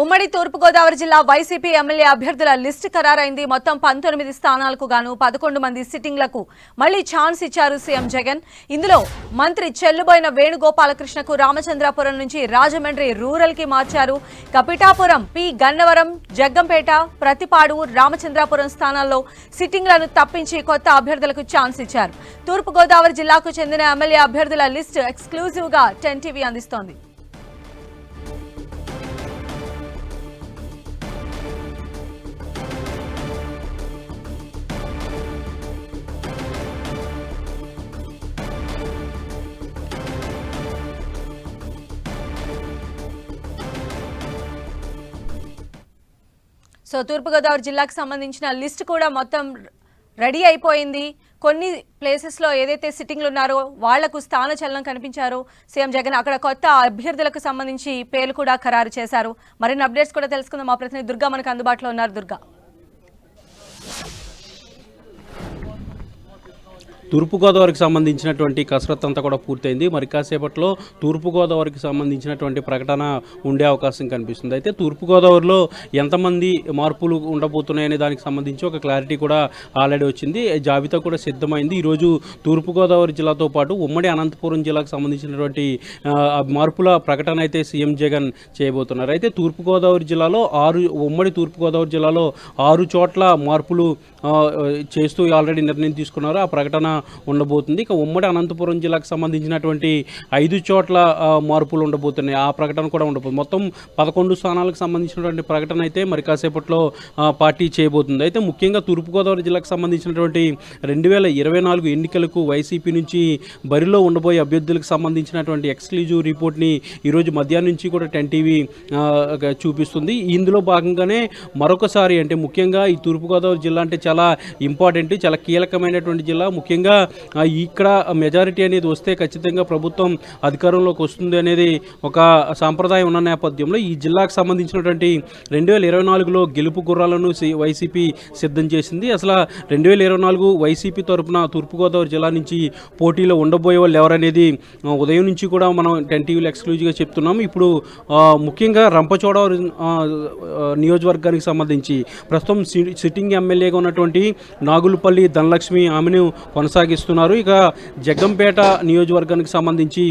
ఉమ్మడి తూర్పుగోదావరి జిల్లా YCP MLA అభ్యర్థుల లిస్టు ఖరారైంది. మొత్తం 19 స్థానాలకు గాను 11 మంది సిట్టింగ్లకు మళ్లీ ఛాన్స్ ఇచ్చారు సీఎం జగన్. ఇందులో మంత్రి చెల్లుబోయిన వేణుగోపాలకృష్ణకు రామచంద్రాపురం నుంచి రాజమండ్రి రూరల్ కి మార్చారు. పిఠాపురం, పి గన్నవరం, జగ్గంపేట, ప్రతిపాడు, రామచంద్రాపురం స్థానాల్లో సిట్టింగ్లను తప్పించి కొత్త అభ్యర్థులకు ఛాన్స్ ఇచ్చారు. తూర్పుగోదావరి జిల్లాకు చెందిన ఎమ్మెల్యే అభ్యర్థుల లిస్టు ఎక్స్క్లూజివ్ గా 10 టీవీ అందిస్తోంది. సో తూర్పుగోదావరి జిల్లాకు సంబంధించిన లిస్ట్ కూడా మొత్తం రెడీ అయిపోయింది. కొన్ని ప్లేసెస్లో ఏదైతే సిట్టింగ్లు ఉన్నారో వాళ్లకు స్థాన చలనం కనిపించారో సీఎం జగన్ అక్కడ కొత్త అభ్యర్థులకు సంబంధించి పేర్లు కూడా ఖరారు చేశారు. మరిన్ని అప్డేట్స్ కూడా తెలుసుకుందాం. మా ప్రతినిధి దుర్గా మనకు అందుబాటులో ఉన్నారు. దుర్గా, తూర్పుగోదావరికి సంబంధించినటువంటి కసరత్తు అంతా కూడా పూర్తయింది. మరి కాసేపట్లో తూర్పుగోదావరికి సంబంధించినటువంటి ప్రకటన ఉండే అవకాశం కనిపిస్తుంది. అయితే తూర్పుగోదావరిలో ఎంతమంది మార్పులు ఉండబోతున్నాయనే దానికి సంబంధించి ఒక క్లారిటీ కూడా ఆల్రెడీ వచ్చింది. జాబితా కూడా సిద్ధమైంది. ఈరోజు తూర్పుగోదావరి జిల్లాతో పాటు ఉమ్మడి అనంతపురం జిల్లాకు సంబంధించినటువంటి మార్పుల ప్రకటన అయితే సీఎం జగన్ చేయబోతున్నారు. అయితే తూర్పుగోదావరి జిల్లాలో ఉమ్మడి తూర్పుగోదావరి జిల్లాలో 6 చోట్ల మార్పులు చేస్తూ ఆల్రెడీ నిర్ణయం తీసుకున్నారు. ఆ ప్రకటన ఉండబోతుంది. ఇక ఉమ్మడి అనంతపురం జిల్లాకు సంబంధించినటువంటి 5 చోట్ల మార్పులు ఉండబోతున్నాయి. ఆ ప్రకటన కూడా ఉండబోతుంది. మొత్తం 11 స్థానాలకు సంబంధించినటువంటి ప్రకటన అయితే మరి కాసేపట్లో పార్టీ చేయబోతుంది. అయితే ముఖ్యంగా తూర్పుగోదావరి జిల్లాకు సంబంధించినటువంటి 2024 ఎన్నికలకు వైసీపీ నుంచి బరిలో ఉండబోయే అభ్యర్థులకు సంబంధించినటువంటి ఎక్స్క్లూజివ్ రిపోర్ట్ని ఈరోజు మధ్యాహ్నం నుంచి కూడా 10 టీవీ చూపిస్తుంది. ఇందులో భాగంగానే మరొకసారి అంటే ముఖ్యంగా ఈ తూర్పుగోదావరి జిల్లా అంటే చాలా ఇంపార్టెంట్, చాలా కీలకమైనటువంటి జిల్లా. ముఖ్యంగా ఇక్కడ మెజారిటీ అనేది వస్తే ఖచ్చితంగా ప్రభుత్వం అధికారంలోకి వస్తుంది అనేది ఒక సాంప్రదాయం ఉన్న నేపథ్యంలో ఈ జిల్లాకు సంబంధించినటువంటి 2024లో గెలుపు గుర్రాలను వైసీపీ సిద్ధం చేసింది. అసలు 2024 వైసీపీ తరఫున తూర్పుగోదావరి జిల్లా నుంచి పోటీలో ఉండబోయే వాళ్ళు ఎవరనేది ఉదయం నుంచి కూడా మనం 10 టీవీలో ఎక్స్క్లూజివ్గా చెప్తున్నాం. ఇప్పుడు ముఖ్యంగా రంపచోడవరం నియోజకవర్గానికి సంబంధించి ప్రస్తుతం సిట్టింగ్ ఎమ్మెల్యేగా ఉన్నటువంటి నాగులపల్లి ధనలక్ష్మి ఆమెను కొనసాగిస్తున్నారు. ఇక జగ్గంపేట నియోజకవర్గానికి సంబంధించి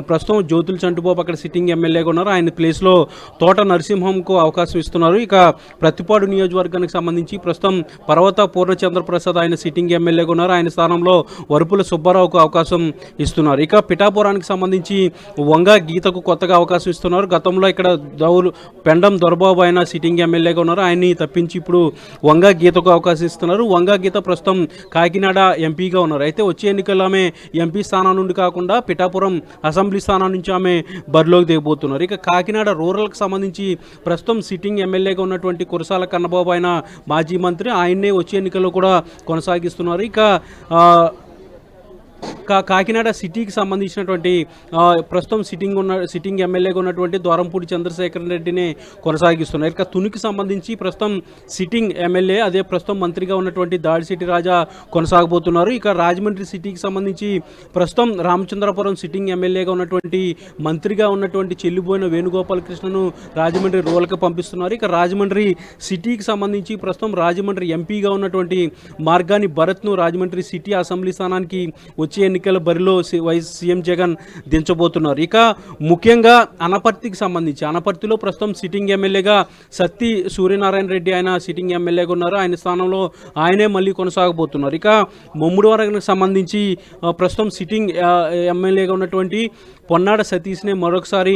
ప్రస్తుతం జ్యోతుల చంటుబాబు అక్కడ సిట్టింగ్ ఎమ్మెల్యేగా ఉన్నారు. ఆయన ప్లేస్లో తోట నరసింహంకు అవకాశం ఇస్తున్నారు. ఇక ప్రతిపాడు నియోజకవర్గానికి సంబంధించి ప్రస్తుతం పర్వత పూర్ణచంద్రప్రసాద్ ఆయన సిట్టింగ్ ఎమ్మెల్యేగా ఉన్నారు. ఆయన స్థానంలో వరుపుల సుబ్బారావుకు అవకాశం ఇస్తున్నారు. ఇక పిఠాపురానికి సంబంధించి వంగ గీతకు కొత్తగా అవకాశం ఇస్తున్నారు. గతంలో ఇక్కడ పెండం దొరబాబు ఆయన సిట్టింగ్ ఎమ్మెల్యేగా ఉన్నారు. ఆయన్ని తప్పించి ఇప్పుడు వంగ గీతకు అవకాశం ఇస్తున్నారు. వంగ గీత ప్రస్తుతం కాకినాడ ఎంపీగా ఉన్నారు. అయితే వచ్చే ఎన్నికల్లో ఆమె ఎంపీ స్థానం నుండి కాకుండా పిఠాపురం అసెంబ్లీ స్థానం నుంచి ఆమె బరిలోకి దిగబోతున్నారు. ఇక కాకినాడ రూరల్కి సంబంధించి ప్రస్తుతం సిట్టింగ్ ఎమ్మెల్యేగా ఉన్నటువంటి కురసాల కన్నబాబు ఆయన మాజీ మంత్రి, ఆయన్నే వచ్చే ఎన్నికల్లో కూడా కొనసాగిస్తున్నారు. ఇక కాకినాడ సిటీకి సంబంధించినటువంటి ప్రస్తుతం సిట్టింగ్ ఎమ్మెల్యేగా ఉన్నటువంటి ద్వారంపూడి చంద్రశేఖర్ రెడ్డిని కొనసాగిస్తున్నారు. ఇక తునికి సంబంధించి ప్రస్తుతం సిట్టింగ్ ఎమ్మెల్యే అదే ప్రస్తుతం మంత్రిగా ఉన్నటువంటి దాడిశెట్టి రాజా కొనసాగబోతున్నారు. ఇక రాజమండ్రి సిటీకి సంబంధించి ప్రస్తుతం రామచంద్రపురం సిట్టింగ్ ఎమ్మెల్యేగా ఉన్నటువంటి మంత్రిగా ఉన్నటువంటి చెల్లిబోయిన వేణుగోపాలకృష్ణను రాజమండ్రి రూరల్కి పంపిస్తున్నారు. ఇక రాజమండ్రి సిటీకి సంబంధించి ప్రస్తుతం రాజమండ్రి ఎంపీగా ఉన్నటువంటి మార్గాని భరత్ను రాజమండ్రి సిటీ అసెంబ్లీ స్థానానికి వచ్చే ఎన్నికల బరిలో సీఎం జగన్ దించబోతున్నారు. ఇక ముఖ్యంగా అనపర్తికి సంబంధించి అనపర్తిలో ప్రస్తుతం సిట్టింగ్ ఎమ్మెల్యేగా సత్తి సూర్యనారాయణ రెడ్డి ఆయన సిట్టింగ్ ఎమ్మెల్యేగా ఉన్నారు. ఆయన స్థానంలో ఆయనే మళ్ళీ కొనసాగబోతున్నారు. ఇక ముమ్మిడివరంకి సంబంధించి ప్రస్తుతం సిట్టింగ్ ఎమ్మెల్యేగా ఉన్నటువంటి పొన్నాడ సతీష్నే మరొకసారి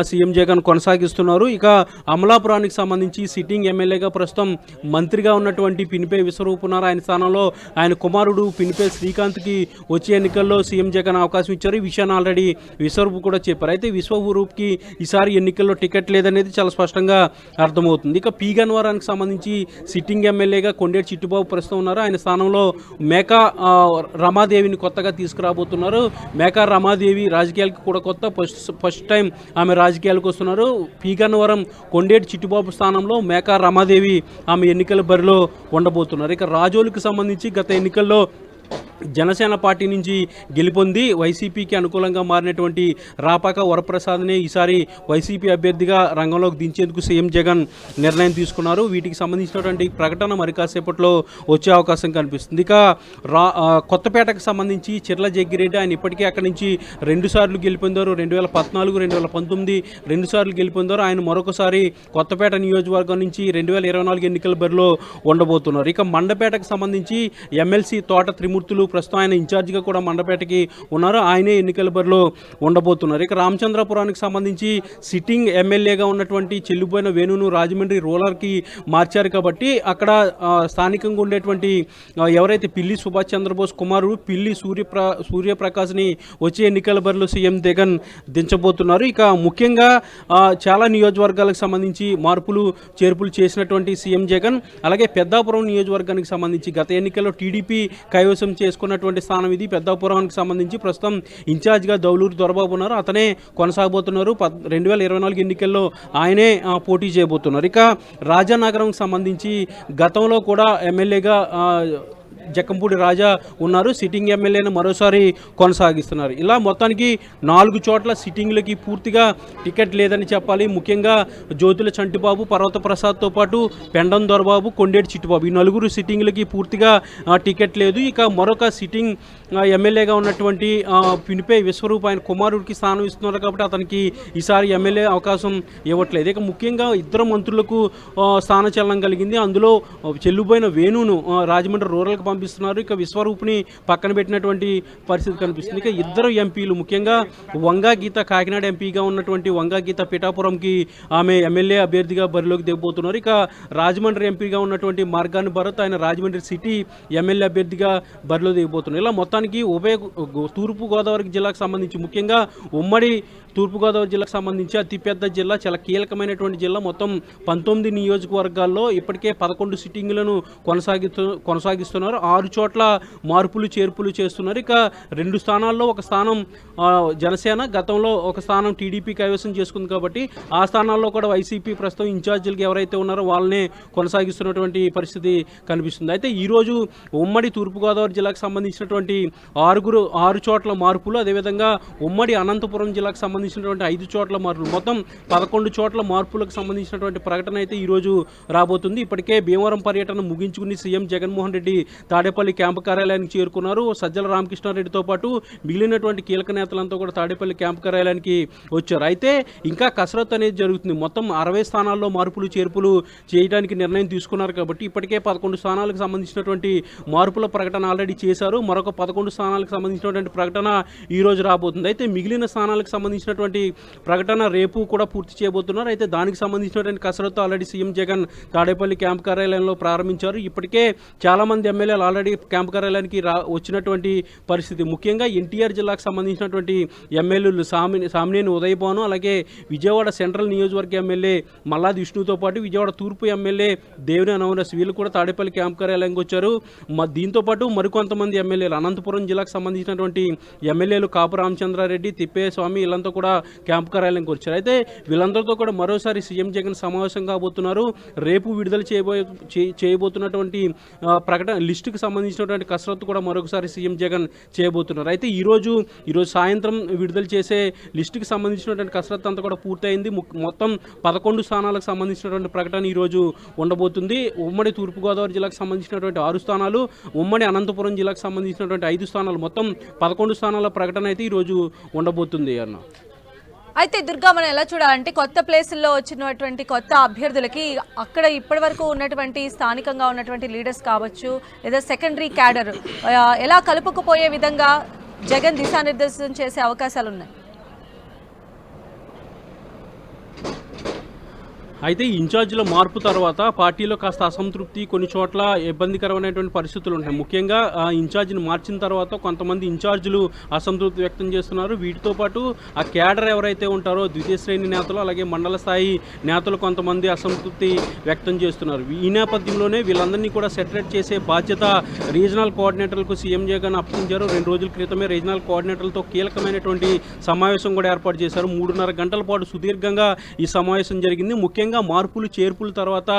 సీఎం జగన్ కొనసాగిస్తున్నారు. ఇక అమలాపురానికి సంబంధించి సిట్టింగ్ ఎమ్మెల్యేగా ప్రస్తుతం మంత్రిగా ఉన్నటువంటి పినిపే విశ్వరూప్ ఉన్నారు. ఆయన స్థానంలో ఆయన కుమారుడు పినిపే శ్రీకాంత్కి వచ్చే ఎన్నికల్లో సీఎం జగన్ అవకాశం ఇచ్చారు. ఈ విషయాన్ని ఆల్రెడీ విశ్వరూప్ కూడా చెప్పారు. అయితే విశ్వరూప్కి ఈసారి ఎన్నికల్లో టికెట్ లేదనేది చాలా స్పష్టంగా అర్థమవుతుంది. ఇక పి గన్నవరానికి సంబంధించి సిట్టింగ్ ఎమ్మెల్యేగా కొండేటి చిట్టుబాబు ప్రస్తుతం ఉన్నారు. ఆయన స్థానంలో మేకా రమాదేవిని కొత్తగా తీసుకురాబోతున్నారు. మేకా రమాదేవి రాజకీయాలకు కూడా కొత్త, ఫస్ట్ టైం ఆమె రాజకీయాలకు వస్తున్నారు. పి గన్నవరం కొండేటి చిట్టుబాబు స్థానంలో మేకా రమాదేవి ఆమె ఎన్నికల బరిలో ఉండబోతున్నారు. ఇక రాజోలుకు సంబంధించి గత ఎన్నికల్లో జనసేన పార్టీ నుంచి గెలుపొంది వైసీపీకి అనుకూలంగా మారినటువంటి రాపాక వరప్రసాద్నే ఈసారి వైసీపీ అభ్యర్థిగా రంగంలోకి దించేందుకు సీఎం జగన్ నిర్ణయం తీసుకున్నారు. వీటికి సంబంధించినటువంటి ప్రకటన మరి కాసేపట్లో వచ్చే అవకాశం కనిపిస్తుంది. ఇక కొత్తపేటకు సంబంధించి చిర్ల జగ్గిరెడ్డి ఆయన ఇప్పటికే అక్కడి నుంచి 2 సార్లు గెలుపొందారు. 2014, 2019 2 సార్లు గెలుపొందారు. ఆయన మరొకసారి కొత్తపేట నియోజకవర్గం నుంచి 2024 ఎన్నికల బరిలో ఉండబోతున్నారు. ఇక మండపేటకు సంబంధించి ఎమ్మెల్సీ తోట త్రిమూర్తులు ప్రస్తుతం ఆయన ఇన్ఛార్జిగా కూడా మండపేటకి ఉన్నారు. ఆయనే ఎన్నికల బరిలో ఉండబోతున్నారు. ఇక రామచంద్రపురానికి సంబంధించి సిట్టింగ్ ఎమ్మెల్యేగా ఉన్నటువంటి చెల్లిపోయిన వేణును రాజమండ్రి రూరల్కి మార్చారు కాబట్టి అక్కడ స్థానికంగా ఉండేటువంటి ఎవరైతే పిల్లి సుభాష్ చంద్రబోస్ కుమారుడు పిల్లి సూర్యప్రకాశ్ని వచ్చే ఎన్నికల బరిలో సీఎం జగన్ దించబోతున్నారు. ఇక ముఖ్యంగా చాలా నియోజకవర్గాలకు సంబంధించి మార్పులు చేర్పులు చేసినటువంటి సీఎం జగన్ అలాగే పెద్దాపురం నియోజకవర్గానికి సంబంధించి గత ఎన్నికల్లో టీడీపీ కైవసం చేసుకున్నటువంటి స్థానం ఇది. పెద్దాపురానికి సంబంధించి ప్రస్తుతం ఇన్ఛార్జ్గా దౌలూరు దొరబాబు ఉన్నారు. అతనే కొనసాగబోతున్నారు. 2024 ఎన్నికల్లో ఆయనే పోటీ చేయబోతున్నారు. ఇక రాజానగరం సంబంధించి గతంలో కూడా ఎమ్మెల్యేగా జక్కంపూడి రాజా ఉన్నారు. సిట్టింగ్ ఎమ్మెల్యేను మరోసారి కొనసాగిస్తున్నారు. ఇలా మొత్తానికి 4 చోట్ల సిట్టింగ్లకి పూర్తిగా టికెట్ లేదని చెప్పాలి. ముఖ్యంగా జ్యోతుల చంటిబాబు, పర్వత ప్రసాద్తో పాటు పెండం దొరబాబు, కొండేటి చిట్టుబాబు ఈ 4 సిట్టింగ్లకి పూర్తిగా టికెట్ లేదు. ఇక మరొక సిట్టింగ్ ఎమ్మెల్యేగా ఉన్నటువంటి పినిపే విశ్వరూప్ ఆయన కుమారుడికి స్థానం ఇస్తున్నారు కాబట్టి అతనికి ఈసారి ఎమ్మెల్యే అవకాశం ఇవ్వట్లేదు. ఇక ముఖ్యంగా 2 మంత్రులకు స్థానచలనం కలిగింది. అందులో చెల్లుబోయిన వేణును రాజమండ్రి రూరల్కి పంపిస్తున్నారు. ఇక విశ్వరూప్ని పక్కన పెట్టినటువంటి పరిస్థితి కనిపిస్తుంది. ఇక 2 ఎంపీలు ముఖ్యంగా వంగా గీత కాకినాడ ఎంపీగా ఉన్నటువంటి వంగా గీత పిఠాపురంకి ఆమె ఎమ్మెల్యే అభ్యర్థిగా బరిలోకి దిగబోతున్నారు. ఇక రాజమండ్రి ఎంపీగా ఉన్నటువంటి మార్గాని భరత్ ఆయన రాజమండ్రి సిటీ ఎమ్మెల్యే అభ్యర్థిగా బరిలో దిగబోతున్నారు. ఇలా మొత్తానికి ఉభయ తూర్పుగోదావరి జిల్లాకు సంబంధించి ముఖ్యంగా ఉమ్మడి తూర్పుగోదావరి జిల్లాకు సంబంధించి అతిపెద్ద జిల్లా, చాలా కీలకమైనటువంటి జిల్లా. మొత్తం 19 నియోజకవర్గాల్లో ఇప్పటికే 11 సిట్టింగులను కొనసాగిస్తున్నారు. 6 చోట్ల మార్పులు చేర్పులు చేస్తున్నారు. ఇక 2 స్థానాల్లో ఒక స్థానం జనసేన, గతంలో ఒక స్థానం టీడీపీ కైవసం చేసుకుంది కాబట్టి ఆ స్థానాల్లో కూడా వైసీపీ ప్రస్తుతం ఇన్ఛార్జీలకు ఎవరైతే ఉన్నారో వాళ్ళనే కొనసాగిస్తున్నటువంటి పరిస్థితి కనిపిస్తుంది. అయితే ఈరోజు ఉమ్మడి తూర్పుగోదావరి జిల్లాకు సంబంధించినటువంటి 6 చోట్ల మార్పులు, అదేవిధంగా ఉమ్మడి అనంతపురం జిల్లాకు సంబంధించినటువంటి 5 చోట్ల మార్పులు, మొత్తం 11 చోట్ల మార్పులకు సంబంధించినటువంటి ప్రకటన అయితే ఈరోజు రాబోతుంది. ఇప్పటికే భీమవరం పర్యటన ముగించుకుని సీఎం జగన్మోహన్ రెడ్డి తాడేపల్లి క్యాంపు కార్యాలయానికి చేరుకున్నారు. సజ్జల రామకృష్ణారెడ్డితో పాటు మిగిలినటువంటి కీలక నేతలంతా కూడా తాడేపల్లి క్యాంపు కార్యాలయానికి వచ్చారు. అయితే ఇంకా కసరత్తు అనేది జరుగుతుంది. మొత్తం 60 స్థానాల్లో మార్పులు చేర్పులు చేయడానికి నిర్ణయం తీసుకున్నారు కాబట్టి ఇప్పటికే 11 స్థానాలకు సంబంధించినటువంటి మార్పుల ప్రకటన ఆల్రెడీ చేశారు. మరొక 11 స్థానాలకు సంబంధించినటువంటి ప్రకటన ఈరోజు రాబోతుంది. అయితే మిగిలిన స్థానాలకు సంబంధించినటువంటి ప్రకటన రేపు కూడా పూర్తి చేయబోతున్నారు. అయితే దానికి సంబంధించినటువంటి కసరత్తు already CM Jagan Tadepalli camp కార్యాలయంలో ప్రారంభించారు. ఇప్పటికే చాలామంది ఎమ్మెల్యేలు ఆల్రెడీ క్యాంపు కార్యాలయానికి వచ్చినటువంటి పరిస్థితి. ముఖ్యంగా ఎన్టీఆర్ జిల్లాకు సంబంధించినటువంటి ఎమ్మెల్యేలు సామినేని ఉదయభాను, అలాగే విజయవాడ సెంట్రల్ నియోజకవర్గ ఎమ్మెల్యే మల్లాది విష్ణుతో పాటు విజయవాడ తూర్పు ఎమ్మెల్యే దేవినేని నవనస్ వీళ్ళు కూడా తాడేపల్లి క్యాంపు కార్యాలయానికి వచ్చారు. దీంతో పాటు మరికొంతమంది ఎమ్మెల్యేలు అనంతపురం జిల్లాకు సంబంధించినటువంటి ఎమ్మెల్యేలు కాపు రామచంద్రారెడ్డి, తిప్పేస్వామి వీళ్ళంతా కూడా క్యాంపు కార్యాలయానికి వచ్చారు. అయితే వీళ్ళందరితో కూడా మరోసారి సీఎం జగన్ సమావేశం కాబోతున్నారు. రేపు విడుదల చేయబోతున్నటువంటి ప్రకటన లిస్టుకు సంబంధించినటువంటి కసరత్తు కూడా మరొకసారి సీఎం జగన్ చేయబోతున్నారు. అయితే ఈరోజు సాయంత్రం విడుదల చేసే లిస్టుకి సంబంధించినటువంటి కసరత్తు అంతా కూడా పూర్తయింది. మొత్తం 11 స్థానాలకు సంబంధించినటువంటి ప్రకటన ఈరోజు ఉండబోతుంది. ఉమ్మడి తూర్పుగోదావరి జిల్లాకు సంబంధించినటువంటి 6 స్థానాలు, ఉమ్మడి అనంతపురం జిల్లాకు సంబంధించినటువంటి 5 స్థానాలు, మొత్తం 11 స్థానాల ప్రకటన అయితే ఈరోజు ఉండబోతుంది అన్న. అయితే దుర్గా మనం ఎలా చూడాలంటే కొత్త ప్లేసుల్లో వచ్చినటువంటి కొత్త అభ్యర్థులకి అక్కడ ఇప్పటి వరకు ఉన్నటువంటి స్థానికంగా ఉన్నటువంటి లీడర్స్ కావచ్చు లేదా సెకండరీ క్యాడర్ ఎలా కలుపుకుపోయే విధంగా జగన్ దిశానిర్దేశం చేసే అవకాశాలు ఉన్నాయి. అయితే ఇన్ఛార్జీల మార్పు తర్వాత పార్టీలో కాస్త అసంతృప్తి, కొన్ని చోట్ల ఇబ్బందికరమైనటువంటి పరిస్థితులు ఉంటాయి. ముఖ్యంగా ఇన్ఛార్జిని మార్చిన తర్వాత కొంతమంది ఇన్ఛార్జీలు అసంతృప్తి వ్యక్తం చేస్తున్నారు. వీటితో పాటు ఆ క్యాడర్ ఎవరైతే ఉంటారో ద్వితీయ శ్రేణి నేతలు అలాగే మండల స్థాయి నేతలు కొంతమంది అసంతృప్తి వ్యక్తం చేస్తున్నారు. ఈ నేపథ్యంలోనే వీళ్ళందరినీ కూడా సెటరేట్ చేసే బాధ్యత రీజనల్ కోఆర్డినేటర్లకు సీఎం జగన్ అప్పగించారు. 2 రోజుల క్రితమే రీజనల్ కోఆర్డినేటర్లతో కీలకమైనటువంటి సమావేశం కూడా ఏర్పాటు చేశారు. 3.5 గంటల పాటు సుదీర్ఘంగా ఈ సమావేశం జరిగింది. ముఖ్యంగా విధంగా మార్పులు చేర్పుల తర్వాత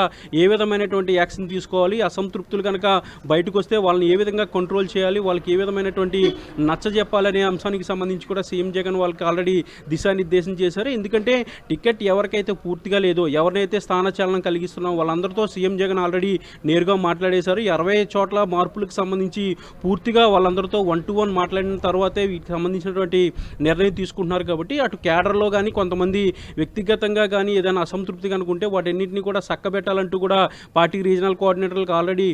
ఏ విధమైనటువంటి యాక్షన్ తీసుకోవాలి, అసంతృప్తులు కనుక బయటకు వస్తే వాళ్ళని ఏ విధంగా కంట్రోల్ చేయాలి, వాళ్ళకి ఏ విధమైనటువంటి నచ్చజెప్పాలనే అంశానికి సంబంధించి కూడా సీఎం జగన్ వాళ్ళకి ఆల్రెడీ దిశానిర్దేశం చేశారు. ఎందుకంటే టికెట్ ఎవరికైతే పూర్తిగా లేదో, ఎవరినైతే స్థానచలనం కలిగిస్తున్నామో వాళ్ళందరితో సీఎం జగన్ ఆల్రెడీ నేరుగా మాట్లాడేశారు. 20 చోట్ల మార్పులకు సంబంధించి పూర్తిగా వాళ్ళందరితో 1-to-1 మాట్లాడిన తర్వాతే వీటికి సంబంధించినటువంటి నిర్ణయం తీసుకుంటున్నారు. కాబట్టి అటు క్యాడర్లో కానీ కొంతమంది వ్యక్తిగతంగా కానీ ఏదైనా అసంతృప్తి కనుకుంటే వాటన్నింటినీ కూడా చక్కబెట్టాలంటూ కూడా పార్టీ రీజనల్ కోఆర్డినేటర్లకు ఆల్రెడీ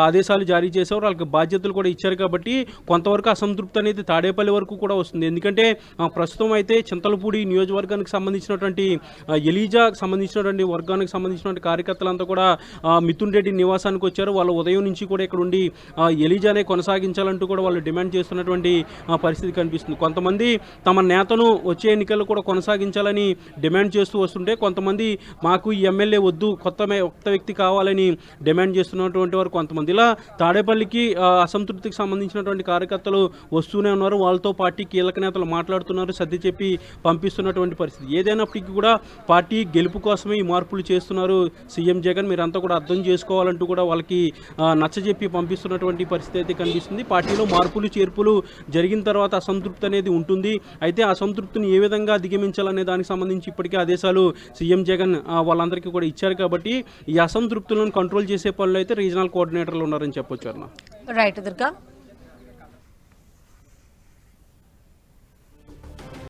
ఆదేశాలు జారీ చేశారు. వాళ్ళకి బాధ్యతలు కూడా ఇచ్చారు. కాబట్టి కొంతవరకు అసంతృప్తి అనేది తాడేపల్లి వరకు కూడా వస్తుంది. ఎందుకంటే ప్రస్తుతం అయితే చింతలపూడి నియోజకవర్గానికి సంబంధించినటువంటి ఎలీజాకు సంబంధించినటువంటి వర్గానికి సంబంధించినటువంటి కార్యకర్తలంతా కూడా మిథున్ రెడ్డి నివాసానికి వచ్చారు. వాళ్ళు ఉదయం నుంచి కూడా ఇక్కడ ఉండి ఎలీజానే కొనసాగించాలంటూ కూడా వాళ్ళు డిమాండ్ చేస్తున్నటువంటి పరిస్థితి కనిపిస్తుంది. కొంతమంది తమ నేతను వచ్చే ఎన్నికల్లో కూడా కొనసాగించాలని డిమాండ్ చేస్తూ వస్తుంటే, కొంతమంది మాకు ఈ ఎమ్మెల్యే వద్దు, కొత్త వ్యక్తి కావాలని డిమాండ్ చేస్తున్నటువంటి వారు కొంతమంది. ఇలా తాడేపల్లికి అసంతృప్తికి సంబంధించినటువంటి కార్యకర్తలు వస్తూనే ఉన్నారు. వాళ్ళతో పార్టీ కీలక నేతలు మాట్లాడుతున్నారు, సర్ది చెప్పి పంపిస్తున్నటువంటి పరిస్థితి. ఏదైనప్పటికీ కూడా పార్టీ గెలుపు కోసమే ఈ మార్పులు చేస్తున్నారు సీఎం జగన్, మీరంతా కూడా అర్థం చేసుకోవాలంటూ కూడా వాళ్ళకి నచ్చజెప్పి పంపిస్తున్నటువంటి పరిస్థితి అయితే కనిపిస్తుంది. పార్టీలో మార్పులు చేర్పులు జరిగిన తర్వాత అసంతృప్తి అనేది ఉంటుంది. అయితే అసంతృప్తిని ఏ విధంగా అధిగమించాలనే దానికి సంబంధించి ఇప్పటికే ఆదేశాలు సీఎం జగన్ వాళ్ళందరికీ కూడా ఇచ్చారు. కాబట్టి ఈ అసంతృప్తులను కంట్రోల్ చేసే పనులు అయితే రీజనల్ కోఆర్డినేటర్లు ఉన్నారని చెప్పొచ్చు. రైట్ దుర్గా.